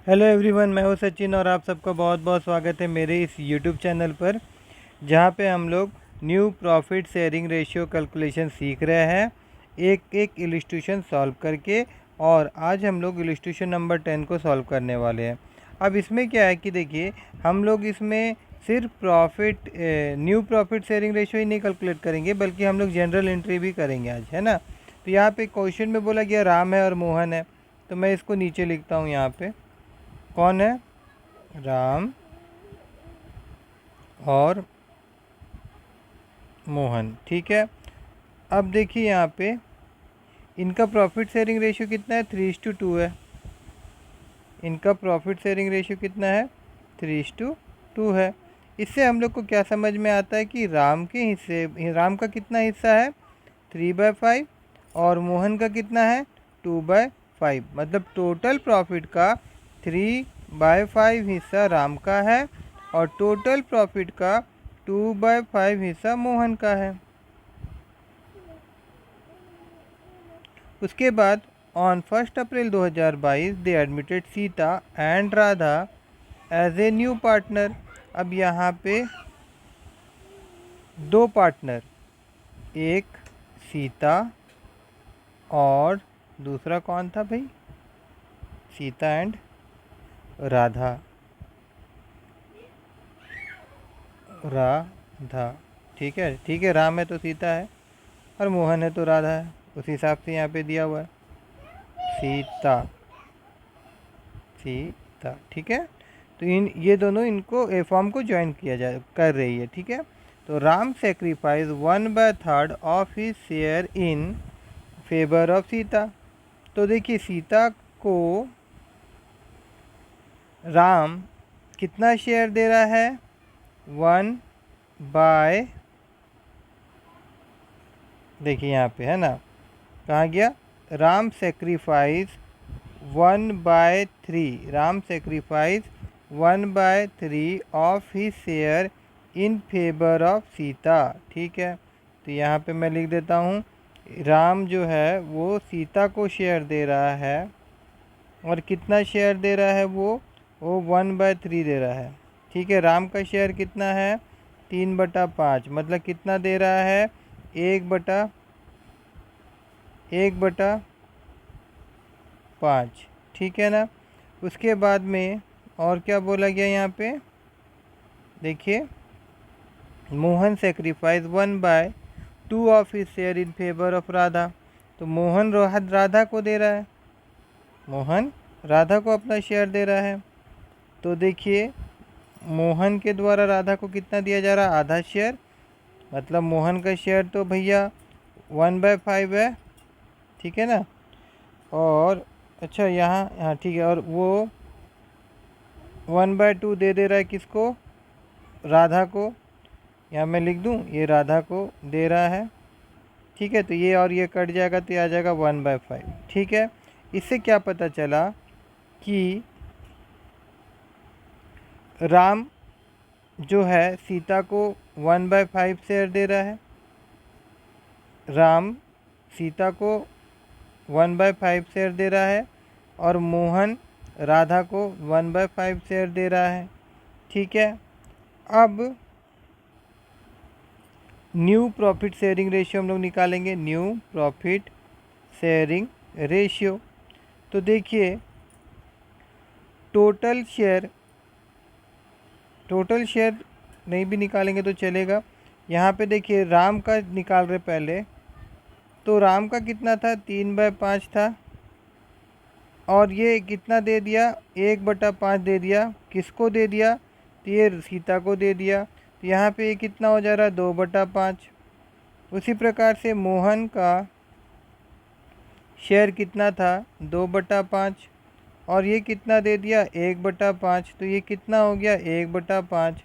Hello everyone, मैं हूं सचिन और आप सबका बहुत बहुत स्वागत है मेरे इस यूट्यूब चैनल पर, जहां पे हम लोग new profit sharing ratio calculation सीख रहे हैं एक एक इलस्ट्रेशन सॉल्व करके। और आज हम लोग इलस्ट्रेशन नंबर 10 को सॉल्व करने वाले हैं। अब इसमें क्या है कि देखिए, हम लोग इसमें सिर्फ न्यू प्रॉफिट शेयरिंग रेशियो ही नहीं कैलकुलेट करेंगे, बल्कि हम लोग जनरल एंट्री भी करेंगे आज, है ना। तो यहाँ पे क्वेश्चन में बोला गया राम है और मोहन है, तो मैं इसको नीचे लिखता हूँ। यहाँ पे कौन है? राम और मोहन, ठीक है। अब देखिए यहाँ पे इनका प्रॉफिट शेयरिंग रेशियो कितना है? 3:2 है। इनका प्रॉफिट शेयरिंग रेशियो कितना है? 3:2 है। इससे हम लोग को क्या समझ में आता है कि राम का कितना हिस्सा है? 3/5 और मोहन का कितना है? 2/5। मतलब टोटल प्रॉफिट का 3/5 हिस्सा राम का है और टोटल प्रॉफिट का 2/5 हिस्सा मोहन का है। उसके बाद on 1 April 2022 they admitted Sita and Radha as a new partner. अब यहाँ पे दो पार्टनर, एक सीता और दूसरा कौन था भाई? सीता एंड राधा। राधा, ठीक है, ठीक है। राम है तो सीता है और मोहन है तो राधा है, उस हिसाब से यहाँ पे दिया हुआ है सीता। सीता, ठीक है। तो ये दोनों इनको ए फॉर्म को ज्वाइन किया जा कर रही है, ठीक है। तो Ram sacrifice 1/3 of his share in favour of Sita. तो देखिए, सीता को राम कितना शेयर दे रहा है? 1 बाय, देखिए यहाँ पे है ना, कहाँ गया? Ram sacrifice 1/3। Ram sacrifice 1/3 of he share in favour of Sita, ठीक है। तो यहाँ पे मैं लिख देता हूँ, राम जो है वो सीता को शेयर दे रहा है। और कितना शेयर दे रहा है? वो 1/3 दे रहा है, ठीक है। राम का शेयर कितना है? 3/5। मतलब कितना दे रहा है? 1/5, ठीक है ना। उसके बाद में और क्या बोला गया यहाँ पे? देखिए, Mohan sacrifice 1/2 of his share in favour of Radha. तो मोहन राधा को दे रहा है, मोहन राधा को अपना शेयर दे रहा है। तो देखिए, मोहन के द्वारा राधा को कितना दिया जा रहा है? आधा शेयर। मतलब मोहन का शेयर तो भैया 1/5 है, ठीक है ना। और अच्छा, यहाँ ठीक है। और वो 1/2 दे रहा है किसको? राधा को। यहाँ मैं लिख दूँ, ये राधा को दे रहा है, ठीक है। तो ये और ये कट जाएगा तो ये आ जाएगा 1/5, ठीक है। इससे क्या पता चला कि राम जो है सीता को 1/5 शेयर दे रहा है। राम सीता को 1/5 शेयर दे रहा है और मोहन राधा को 1/5 शेयर दे रहा है, ठीक है। अब न्यू प्रॉफिट शेयरिंग रेशियो हम लोग निकालेंगे, न्यू प्रॉफिट शेयरिंग रेशियो। तो देखिए, टोटल शेयर नहीं भी निकालेंगे तो चलेगा। यहाँ पे देखिए, राम का निकाल रहे पहले। तो राम का कितना था? 3/5 था। और ये कितना दे दिया? 1/5 दे दिया। किसको दे दिया? तो ये सीता को दे दिया। तो यहाँ पे ये कितना हो जा रहा है? 2/5। उसी प्रकार से मोहन का शेयर कितना था? 2/5। और ये कितना दे दिया? 1/5। तो ये कितना हो गया? 1/5।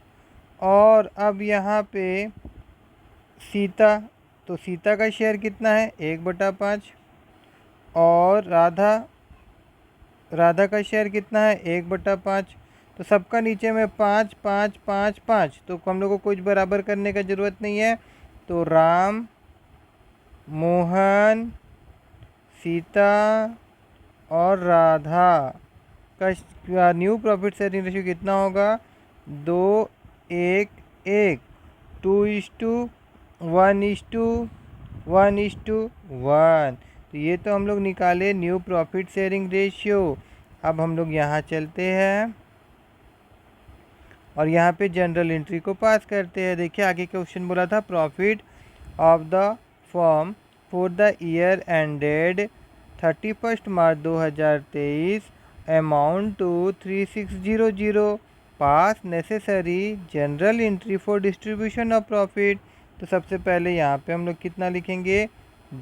और अब यहाँ पे सीता, तो सीता का शेयर कितना है? 1/5। और राधा का शेयर कितना है? 1/5। तो सबका नीचे में 5 5 5 5, तो हम लोग को कुछ बराबर करने का ज़रूरत नहीं है। तो राम, मोहन, सीता और राधा का न्यू प्रॉफिट शेयरिंग रेशियो कितना होगा, 2:1:1, 2:1:1:1। तो ये तो हम लोग निकाले न्यू प्रॉफिट शेयरिंग रेशियो। अब हम लोग यहाँ चलते हैं और यहाँ पे जनरल एंट्री को पास करते हैं। देखिए आगे क्वेश्चन बोला था, profit of the firm for the year ended 31 March 2023 amount to 3600, pass necessary general entry for distribution of profit. तो सबसे पहले यहाँ पे हम लोग कितना लिखेंगे,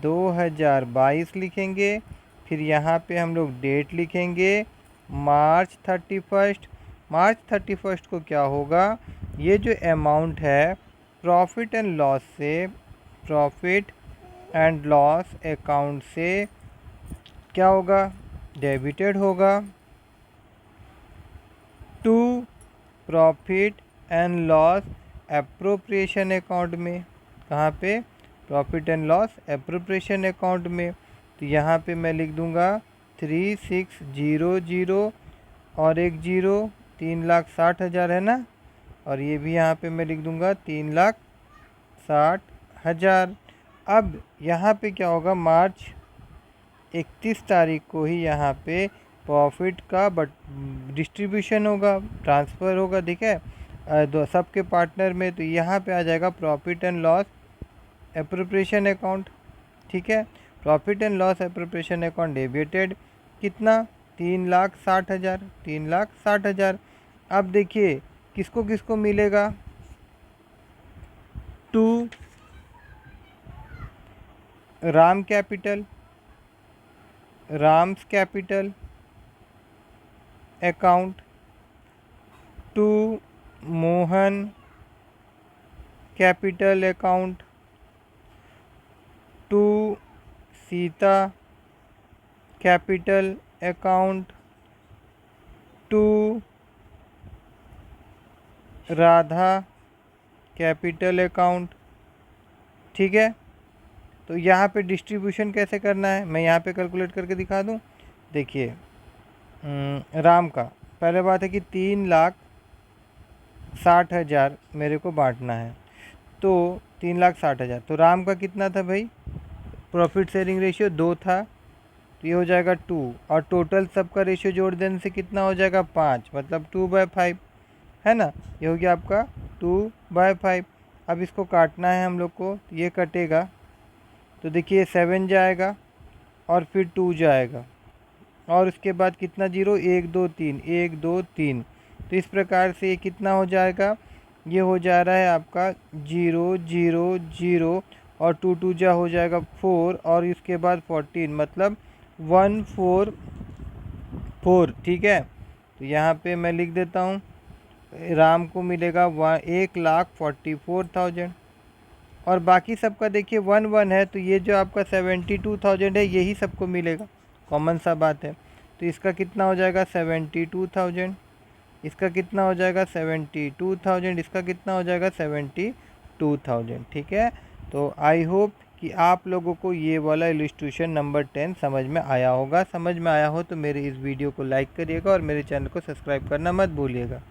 2022 लिखेंगे। फिर यहाँ पे हम लोग डेट लिखेंगे मार्च 31। मार्च 31 को क्या होगा, ये जो अमाउंट है प्रॉफिट एंड लॉस से, प्रॉफिट एंड लॉस अकाउंट से क्या होगा, डेबिटेड होगा to profit and loss appropriation account में। कहाँ पे, profit and loss appropriation account में। तो यहाँ पे मैं लिख दूँगा 3600 और एक 0, 3,60,000 है ना, और ये भी यहाँ पे मैं लिख दूँगा 3,60,000। अब यहाँ पे क्या होगा, मार्च 31 तारीख को ही यहाँ पे प्रॉफिट का डिस्ट्रीब्यूशन होगा, ट्रांसफ़र होगा, ठीक है, सबके पार्टनर में। तो यहाँ पे आ जाएगा profit and loss appropriation account, ठीक है। Profit and loss appropriation account debited कितना, 3,60,000, 3,60,000। अब देखिए किसको किसको मिलेगा, to Ram capital, Ram's capital account, to Mohan capital account, to Sita capital account, to Radha capital account, ठीक है। तो यहाँ पे डिस्ट्रीब्यूशन कैसे करना है, मैं यहाँ पे कैलकुलेट करके दिखा दूँ। देखिए राम का पहले बात है कि 3,60,000 मेरे को बांटना है, तो 3,60,000। तो राम का कितना था भाई, प्रॉफिट शेयरिंग रेशियो 2 था, तो ये हो जाएगा 2, और टोटल सबका रेशियो जोड़ देने से कितना हो जाएगा 5, मतलब 2/5 है ना। ये हो गया आपका 2/5। अब इसको काटना है हम लोग को, तो ये कटेगा, तो देखिए 7 जाएगा और फिर 2 जाएगा, और उसके बाद कितना 0, 1 2 3, 1 2 3। तो इस प्रकार से ये कितना हो जाएगा, ये हो जा रहा है आपका 0 0 0, और 2 2 जा हो जाएगा 4, और इसके बाद 14, मतलब 144, ठीक है। तो यहाँ पे मैं लिख देता हूँ, राम को मिलेगा 1,44,000, और बाकी सबका देखिए 1 1 है, तो ये जो आपका 72,000 है यही सबको मिलेगा, कॉमन सा बात है। तो इसका कितना हो जाएगा 72,000, इसका कितना हो जाएगा 72,000, इसका कितना हो जाएगा 72,000, ठीक है। तो आई होप कि आप लोगों को ये वाला इलस्ट्रेशन नंबर 10 समझ में आया होगा। समझ में आया हो तो मेरे इस वीडियो को लाइक करिएगा और मेरे चैनल को सब्सक्राइब करना मत भूलिएगा।